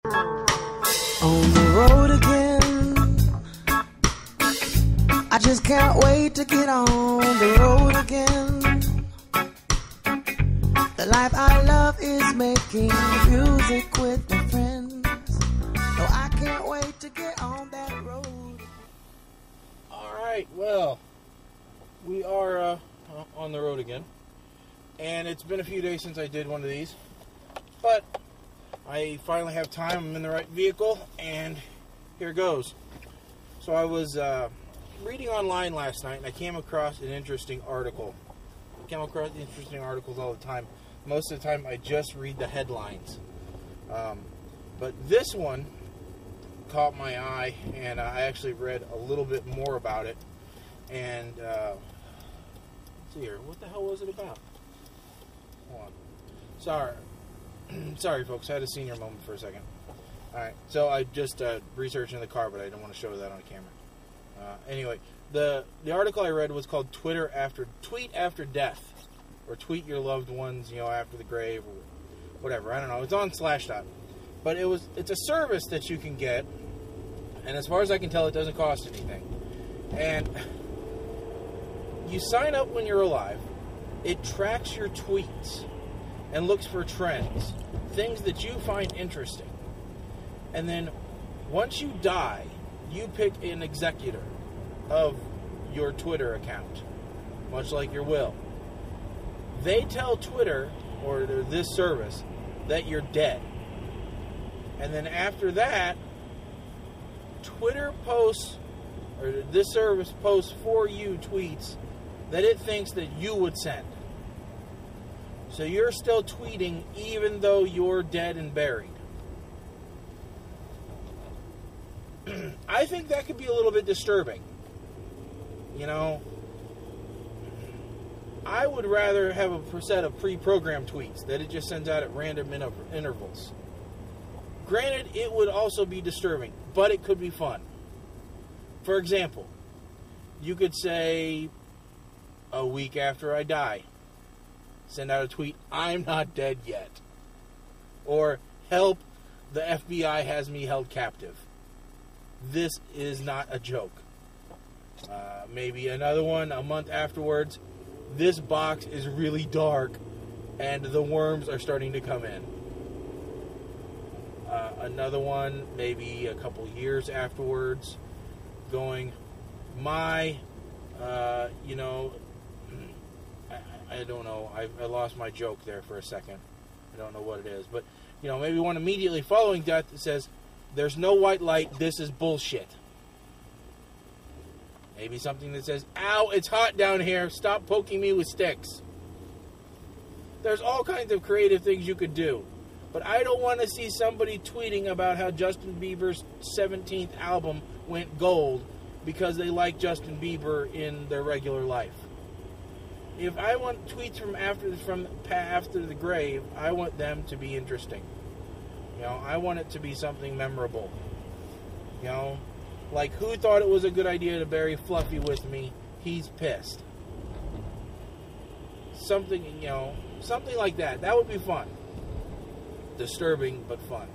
On the road again. I just can't wait to get on the road again. The life I love is making music with my friends. No, I can't wait to get on that road. Alright, well, we are on the road again. And it's been a few days since I did one of these. But I finally have time, I'm in the right vehicle, and here goes. So I was reading online last night, and I came across an interesting article. I come across interesting articles all the time. Most of the time, I just read the headlines. But this one caught my eye, and I actually read a little bit more about it. And, let's see here, what the hell was it about? Hold on. Sorry, folks. I had a senior moment for a second. All right. So I just researched in the car, but I didn't want to show that on camera. Anyway, the article I read was called "Tweet After Death," or "Tweet Your Loved Ones, after the grave," or whatever. I don't know. It's on Slashdot, but it's a service that you can get, and as far as I can tell, it doesn't cost anything. And you sign up when you're alive. It tracks your tweets and looks for trends, things that you find interesting. And then once you die, you pick an executor of your Twitter account, much like your will. They tell Twitter, or this service, that you're dead. And then after that, Twitter posts, or this service posts for you tweets that it thinks that you would send. So you're still tweeting even though you're dead and buried. I think that could be a little bit disturbing. I would rather have a set of pre-programmed tweets that it just sends out at random intervals. Granted, it would also be disturbing, but it could be fun. For example, you could say, a week after I die, send out a tweet, "I'm not dead yet." Or, "Help, the FBI has me held captive. This is not a joke." Maybe another one a month afterwards, "This box is really dark and the worms are starting to come in." Another one, maybe a couple years afterwards, going, I don't know. I lost my joke there for a second. I don't know what it is. But, maybe one immediately following that says, "There's no white light. This is bullshit." Maybe something that says, "Ow, it's hot down here. Stop poking me with sticks." There's all kinds of creative things you could do. But I don't want to see somebody tweeting about how Justin Bieber's 17th album went gold because they like Justin Bieber in their regular life. If I want tweets from after the grave, I want them to be interesting. I want it to be something memorable. Like, who thought it was a good idea to bury Fluffy with me? He's pissed. Something like that. That would be fun. Disturbing, but fun.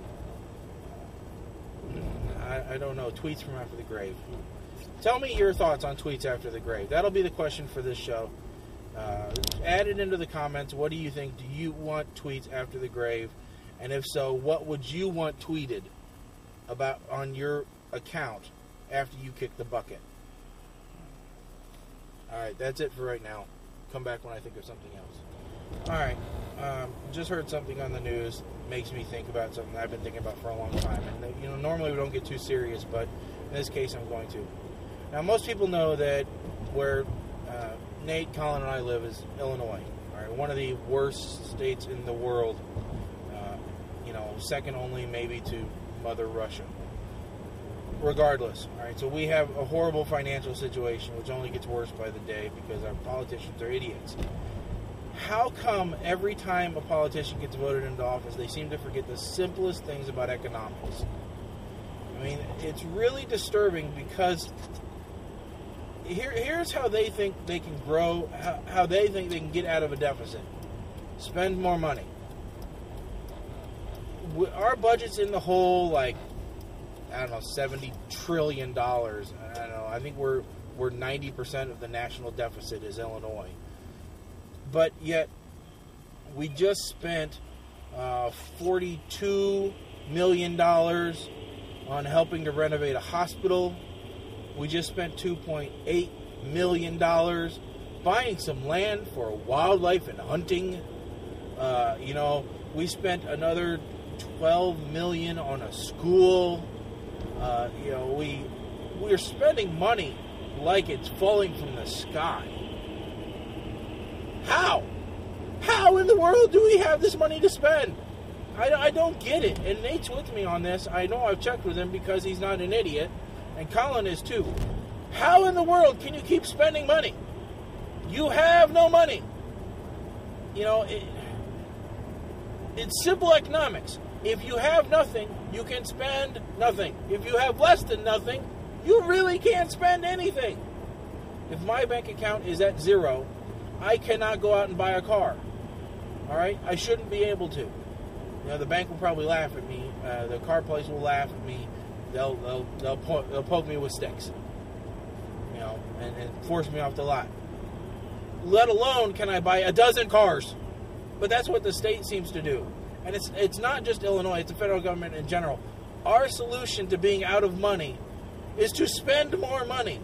I don't know. Tweets from after the grave. Tell me your thoughts on tweets after the grave. That'll be the question for this show. Add it into the comments. What do you think? Do you want tweets after the grave? And if so, what would you want tweeted about on your account after you kick the bucket? Alright, that's it for right now. Come back when I think of something else. Alright, just heard something on the news. Makes me think about something I've been thinking about for a long time. And, normally we don't get too serious, but in this case I'm going to. Now, most people know that where Nate, Colin, and I live is Illinois. All right, one of the worst states in the world. Second only maybe to Mother Russia. Regardless, all right. So we have a horrible financial situation, which only gets worse by the day because our politicians are idiots. How come every time a politician gets voted into office, they seem to forget the simplest things about economics? I mean, it's really disturbing because here's how they think they can grow, how they think they can get out of a deficit. Spend more money. our budget's in the hole, like, I don't know, $70 trillion. I don't know. I think we're 90% of the national deficit is Illinois. But yet, we just spent $42 million on helping to renovate a hospital. We just spent $2.8 million buying some land for wildlife and hunting. We spent another $12 million on a school. We're spending money like it's falling from the sky. How? How in the world do we have this money to spend? I don't get it. And Nate's with me on this. I know I've checked with him because he's not an idiot. And Colin is too. How in the world can you keep spending money? You have no money. It's simple economics. If you have nothing, you can spend nothing. If you have less than nothing, you really can't spend anything. If my bank account is at zero, I cannot go out and buy a car. All right? I shouldn't be able to. The bank will probably laugh at me. The car place will laugh at me. They'll poke me with sticks. And force me off the lot. Let alone can I buy a dozen cars. But that's what the state seems to do. And it's not just Illinois, it's the federal government in general. Our solution to being out of money is to spend more money.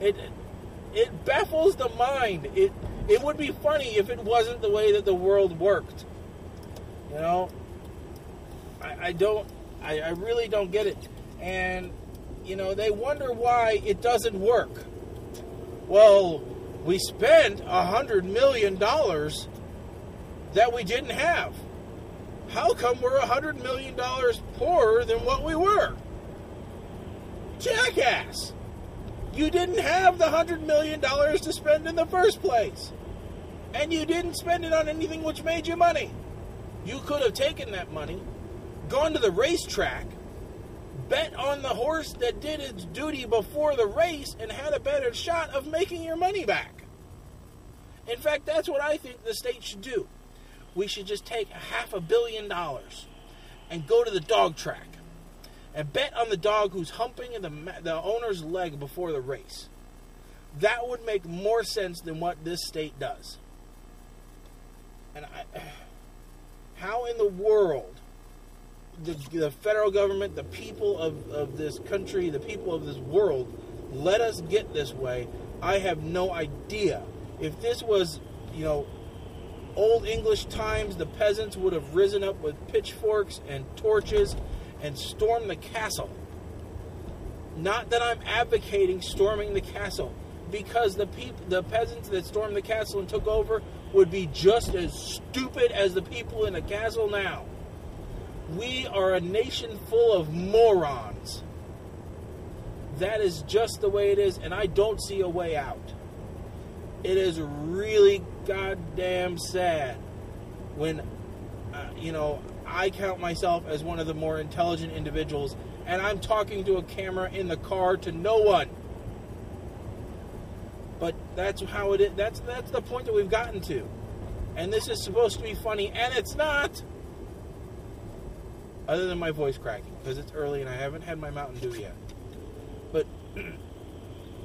It baffles the mind. It would be funny if it wasn't the way that the world worked. I really don't get it. And, they wonder why it doesn't work. Well, we spent $100 million that we didn't have. How come we're $100 million poorer than what we were? Jackass! You didn't have the $100 million to spend in the first place. And you didn't spend it on anything which made you money. You could have taken that money, gone to the racetrack, bet on the horse that did its duty before the race, and had a better shot of making your money back. In fact, that's what I think the state should do. We should just take $500 million and go to the dog track and bet on the dog who's humping the owner's leg before the race. That would make more sense than what this state does. And how in the world the federal government, the people of this country, the people of this world let us get this way, I have no idea. If this was, Old English times, the peasants would have risen up with pitchforks and torches and stormed the castle. Not that I'm advocating storming the castle, because the peasants that stormed the castle and took over would be just as stupid as the people in the castle now. We are a nation full of morons. That is just the way it is, and I don't see a way out. It is really goddamn sad when, I count myself as one of the more intelligent individuals, and I'm talking to a camera in the car to no one. But that's how it is. That's the point that we've gotten to. And this is supposed to be funny, and it's not. Other than my voice cracking, because it's early and I haven't had my Mountain Dew yet. But,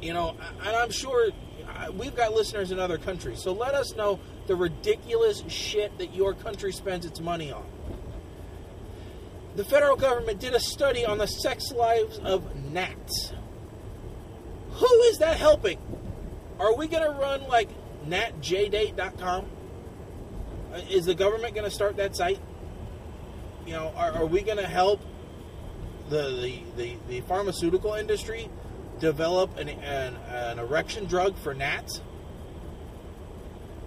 and I'm sure we've got listeners in other countries, so let us know the ridiculous shit that your country spends its money on. The federal government did a study on the sex lives of gnats. Who is that helping? Are we going to run like natjdate.com? Is the government going to start that site? Are we going to help the pharmaceutical industry develop an erection drug for gnats?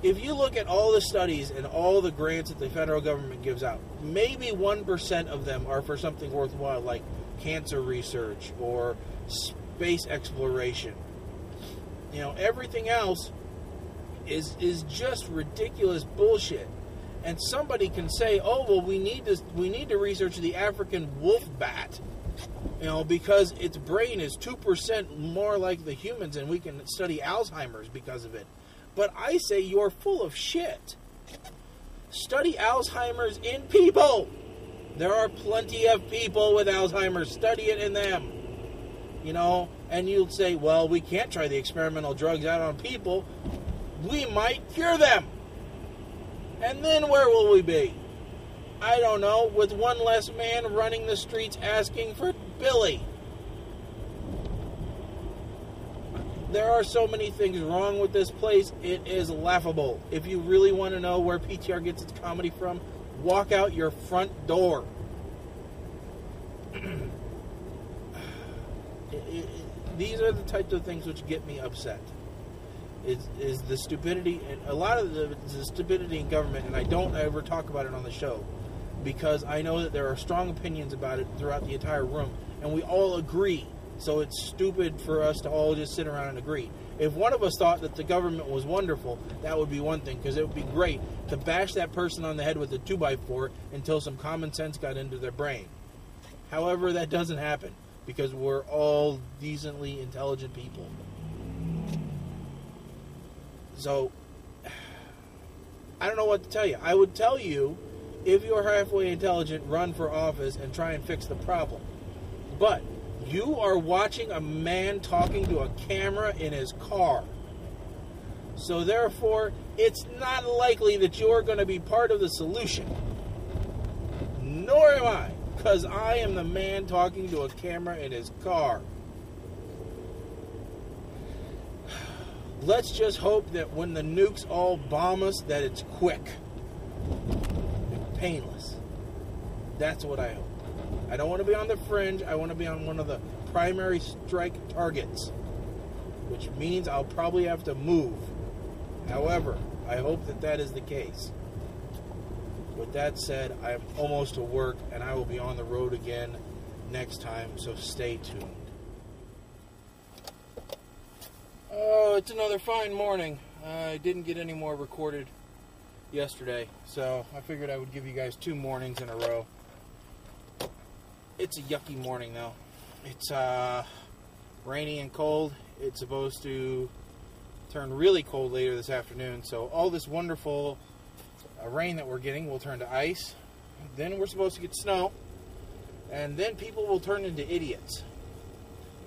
If you look at all the studies and all the grants that the federal government gives out, maybe 1% of them are for something worthwhile, like cancer research or space exploration. Everything else is just ridiculous bullshit. And somebody can say, "Oh, well, we need to research the African wolf bat, because its brain is 2% more like the humans, and we can study Alzheimer's because of it." But I say you're full of shit. Study Alzheimer's in people. There are plenty of people with Alzheimer's. Study it in them. You know, and you'll say, well, we can't try the experimental drugs out on people. We might cure them. And then where will we be? I don't know, with one less man running the streets asking for Billy. There are so many things wrong with this place, it is laughable. If you really want to know where PTR gets its comedy from, walk out your front door. These are the types of things which get me upset. Is the stupidity, and a lot of the stupidity in government, and I don't ever talk about it on the show, because I know that there are strong opinions about it throughout the entire room, and we all agree. So it's stupid for us to all just sit around and agree. If one of us thought that the government was wonderful, that would be one thing, because it would be great to bash that person on the head with a 2x4 until some common sense got into their brain. However, that doesn't happen, because we're all decently intelligent people. So, I don't know what to tell you. I would tell you, if you're halfway intelligent, run for office and try and fix the problem. But you are watching a man talking to a camera in his car. So therefore, it's not likely that you're going to be part of the solution. Nor am I, because I am the man talking to a camera in his car. Let's just hope that when the nukes all bomb us, that it's quick and painless. That's what I hope. I don't want to be on the fringe. I want to be on one of the primary strike targets, which means I'll probably have to move. However, I hope that that is the case. With that said, I am almost to work, and I will be on the road again next time, so stay tuned. Oh, it's another fine morning. I didn't get any more recorded yesterday, so I figured I would give you guys 2 mornings in a row. It's a yucky morning, though. It's rainy and cold. It's supposed to turn really cold later this afternoon, so all this wonderful rain that we're getting will turn to ice. Then we're supposed to get snow, and then people will turn into idiots,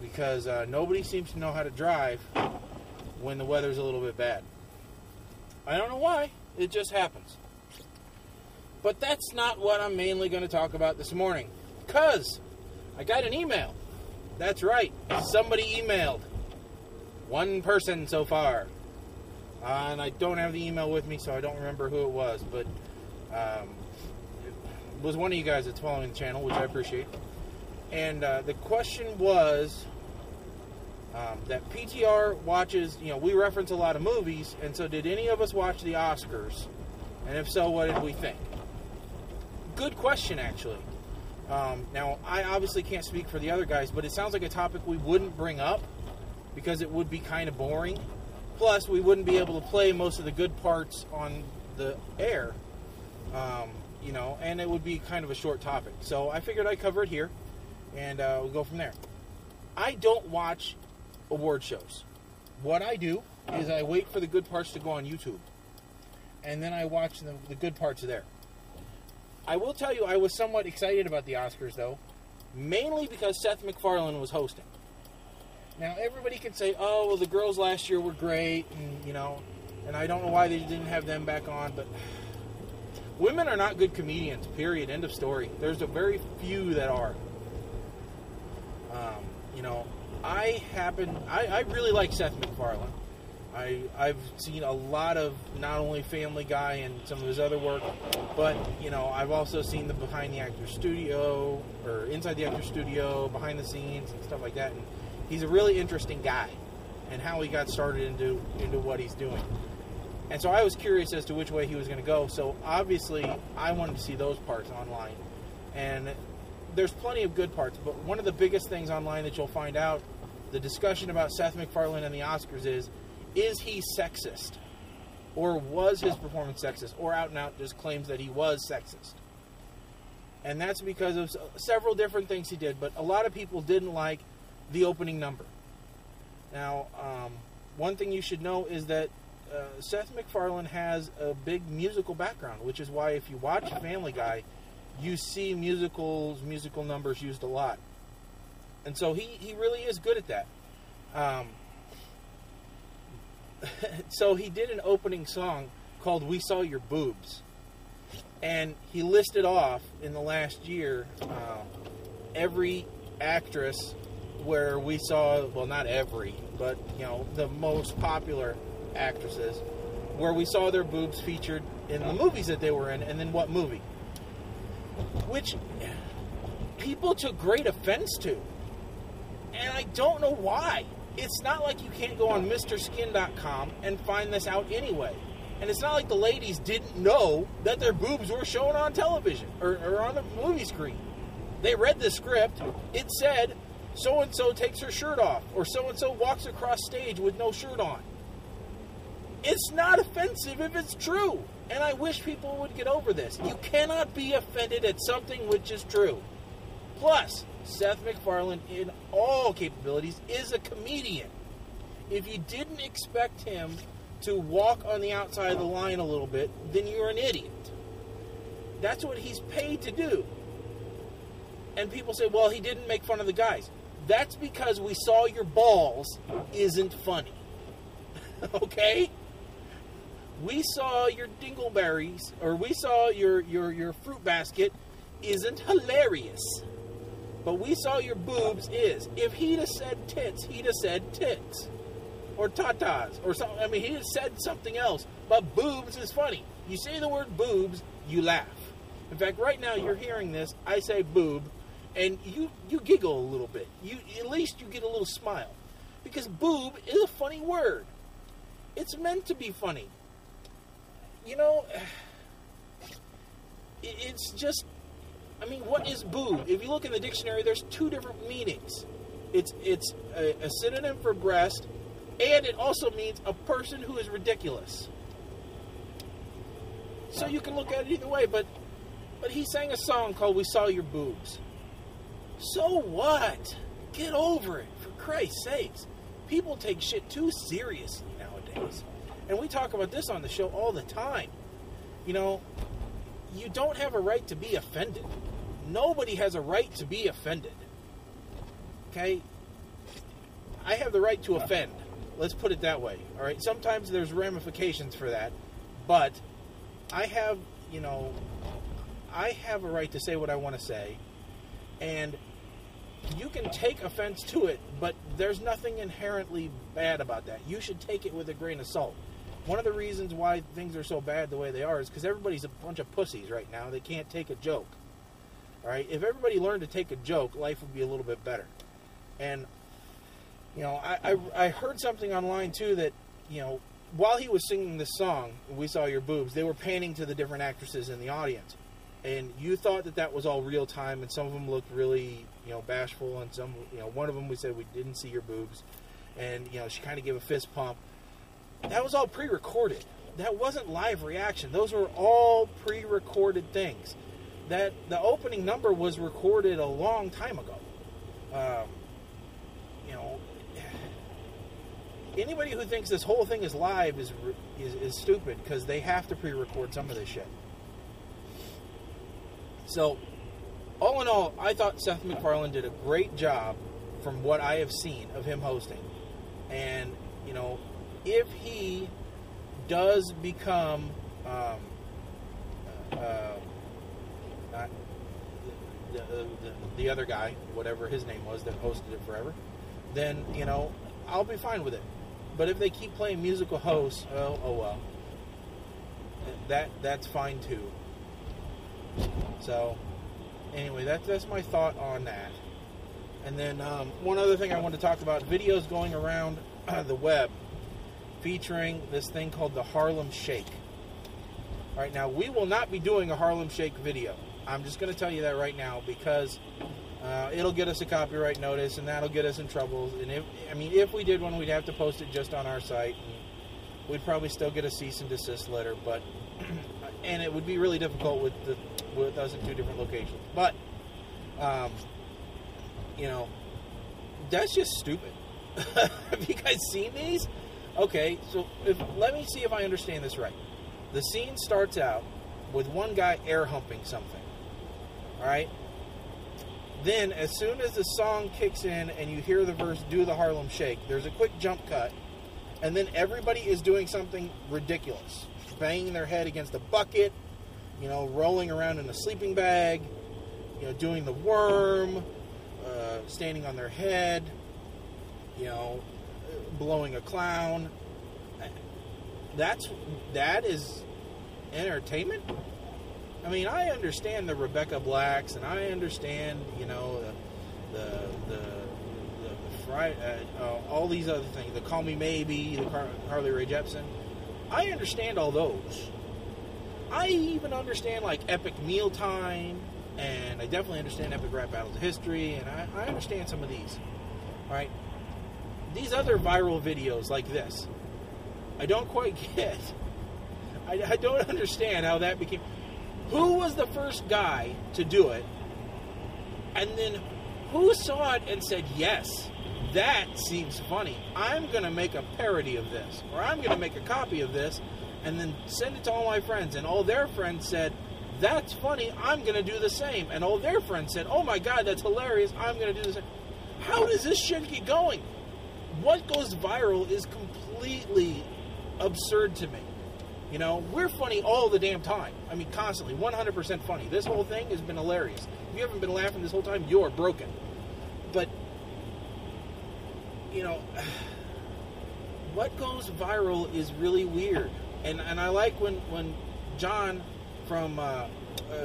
because nobody seems to know how to drive when the weather's a little bit bad. I don't know why. It just happens. But that's not what I'm mainly going to talk about this morning, because I got an email. That's right. Somebody emailed. One person so far. And I don't have the email with me, so I don't remember who it was, but it was one of you guys that's following the channel, which I appreciate. And the question was that PTR watches, we reference a lot of movies, and so did any of us watch the Oscars? And if so, what did we think? Good question, actually. Now, I obviously can't speak for the other guys, but it sounds like a topic we wouldn't bring up because it would be kind of boring. Plus, we wouldn't be able to play most of the good parts on the air, and it would be kind of a short topic. So I figured I'd cover it here, and we'll go from there. I don't watch award shows. What I do is I wait for the good parts to go on YouTube, and then I watch the good parts there. I will tell you I was somewhat excited about the Oscars, though, mainly because Seth MacFarlane was hosting. Now, everybody can say, oh, well, the girls last year were great, and I don't know why they didn't have them back on, but women are not good comedians, period, end of story. There's a very few that are. I really like Seth MacFarlane. I've seen a lot of not only Family Guy and some of his other work, but, I've also seen the behind the actor studio, or inside the actor studio, behind the scenes, and stuff like that. And he's a really interesting guy, and how he got started into what he's doing. And so I was curious as to which way he was going to go. So obviously, I wanted to see those parts online. And there's plenty of good parts, but one of the biggest things online that you'll find out, the discussion about Seth MacFarlane and the Oscars is he sexist? Or was his performance sexist? Or out and out just claims that he was sexist. And that's because of several different things he did, but a lot of people didn't like the opening number. Now, one thing you should know is that Seth MacFarlane has a big musical background, which is why if you watch Family Guy, you see musical numbers used a lot. And so he really is good at that. So he did an opening song called We Saw Your Boobs. And he listed off in the last year every actress where we saw, well, not every, but, the most popular actresses, where we saw their boobs featured in the movies that they were in, and then what movie. Which people took great offense to. And I don't know why. It's not like you can't go on MrSkin.com and find this out anyway. And it's not like the ladies didn't know that their boobs were shown on television or on the movie screen. They read the script. It said, so-and-so takes her shirt off, or so-and-so walks across stage with no shirt on. It's not offensive if it's true. And I wish people would get over this. You cannot be offended at something which is true. Plus, Seth MacFarlane, in all capabilities, is a comedian. If you didn't expect him to walk on the outside of the line a little bit, then you're an idiot. That's what he's paid to do. And people say, well, he didn't make fun of the guys. That's because We Saw Your Balls isn't funny. Okay? We Saw Your Dingleberries, or We Saw your fruit basket isn't hilarious. But We Saw Your Boobs is. If he'd have said tits, he'd have said tits. Or tatas. Or something. I mean, he'd have said something else. But boobs is funny. You say the word boobs, you laugh. In fact, right now you're hearing this. I say boob. And you giggle a little bit. At least you get a little smile. Because boob is a funny word. It's meant to be funny. It's just... I mean, what is boob? If you look in the dictionary, there's two different meanings. It's a synonym for breast, and it also means a person who is ridiculous. So you can look at it either way, but he sang a song called We Saw Your Boobs. So what? Get over it, for Christ's sakes. People take shit too seriously nowadays. And we talk about this on the show all the time. You don't have a right to be offended. Nobody has a right to be offended. Okay? I have the right to offend. Let's put it that way. All right? Sometimes there's ramifications for that. But I have a right to say what I want to say. And you can take offense to it, but there's nothing inherently bad about that. You should take it with a grain of salt. One of the reasons why things are so bad the way they are is because everybody's a bunch of pussies right now. They can't take a joke. All right? If everybody learned to take a joke, life would be a little bit better. And, I heard something online, too, that, while he was singing this song, We Saw Your Boobs, they were panning to the different actresses in the audience. And you thought that was all real time, and some of them looked really, bashful, and some, one of them we said we didn't see your boobs. And, she kind of gave a fist pump. That was all pre-recorded. That wasn't live reaction. Those were all pre-recorded things. The opening number was recorded a long time ago. Anybody who thinks this whole thing is live is stupid, because they have to pre-record some of this shit. So, all in all, I thought Seth MacFarlane did a great job from what I have seen of him hosting. And, if he does become the other guy, whatever his name was that hosted it forever, then, I'll be fine with it. But if they keep playing musical hosts, oh well. That's fine too. So, anyway, that's my thought on that. And then one other thing I want to talk about, videos going around the web featuring this thing called the Harlem Shake. All right, now, we will not be doing a Harlem Shake video. I'm just going to tell you that right now, because it'll get us a copyright notice, and that'll get us in trouble. And if we did one, we'd have to post it just on our site, and we'd probably still get a cease and desist letter. But and it would be really difficult with us in two different locations. But that's just stupid. Have you guys seen these? Okay, so let me see if I understand this right. The scene starts out with one guy air humping something. All right? Then, as soon as the song kicks in and you hear the verse, "Do the Harlem Shake," there's a quick jump cut, and then everybody is doing something ridiculous. Banging their head against a bucket, rolling around in a sleeping bag, doing the worm, standing on their head, blowing a clown. That is entertainment? I mean, I understand the Rebecca Blacks, and I understand, all these other things, the Call Me Maybe, the Harley Rae Jepsen. I understand all those. I even understand, like, Epic Mealtime, and I definitely understand Epic Rap Battles of History, and I understand some of these. All right? These other viral videos like this, I don't quite get. I don't understand how that became... Who was the first guy to do it? And then who saw it and said, yes, that seems funny. I'm going to make a parody of this. Or I'm going to make a copy of this and then send it to all my friends. And all their friends said, that's funny. I'm going to do the same. And all their friends said, oh my God, that's hilarious. I'm going to do the same. How does this shit get going? What goes viral is completely absurd to me. We're funny all the damn time. I mean, constantly, 100% funny. This whole thing has been hilarious. If you haven't been laughing this whole time, you're broken. But, what goes viral is really weird. And I like when John from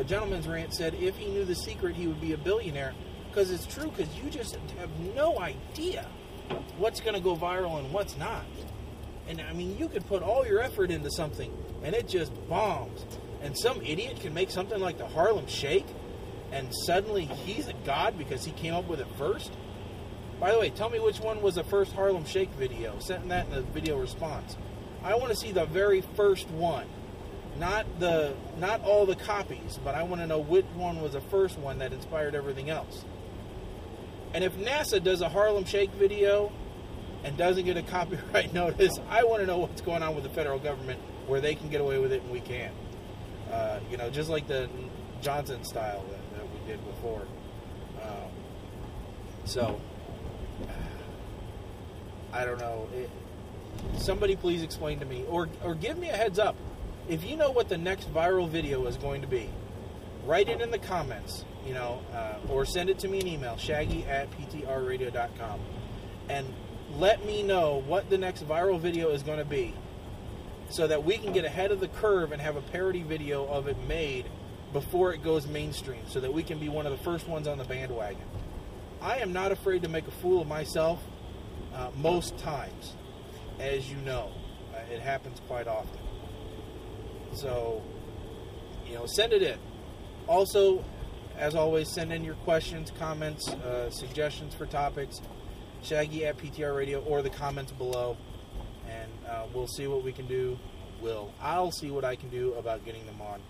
Gentleman's Rant said if he knew the secret, he would be a billionaire. Because it's true, because you just have no idea what's going to go viral and what's not. And, I mean, you could put all your effort into something, and it just bombs. And some idiot can make something like the Harlem Shake, and suddenly he's a god because he came up with it first. By the way, tell me which one was the first Harlem Shake video. Send that in the video response. I want to see the very first one. Not all the copies, but I want to know which one was the first one that inspired everything else. And if NASA does a Harlem Shake video and doesn't get a copyright notice, I want to know what's going on with the federal government where they can get away with it and we can't. Just like the Johnson style that we did before. I don't know. Somebody please explain to me, or give me a heads up. If you know what the next viral video is going to be, write it in the comments, or send it to me an email, shaggy@ptrradio.com, and let me know what the next viral video is going to be so that we can get ahead of the curve and have a parody video of it made before it goes mainstream so that we can be one of the first ones on the bandwagon. I am not afraid to make a fool of myself most times, as you know. It happens quite often. So, send it in. Also, as always, send in your questions, comments, suggestions for topics, Shaggy@PTR Radio, or the comments below, and we'll see what we can do. I'll see what I can do about getting them on.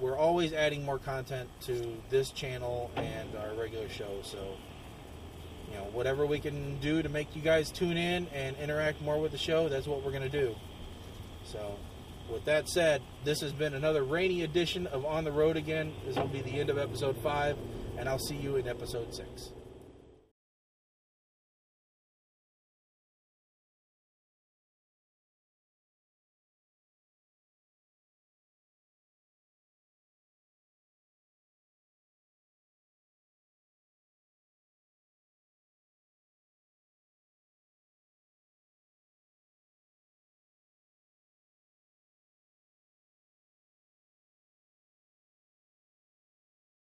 We're always adding more content to this channel and our regular show, so whatever we can do to make you guys tune in and interact more with the show, that's what we're going to do. So, with that said, this has been another rainy edition of On the Road Again. This will be the end of episode 5, and I'll see you in episode 6.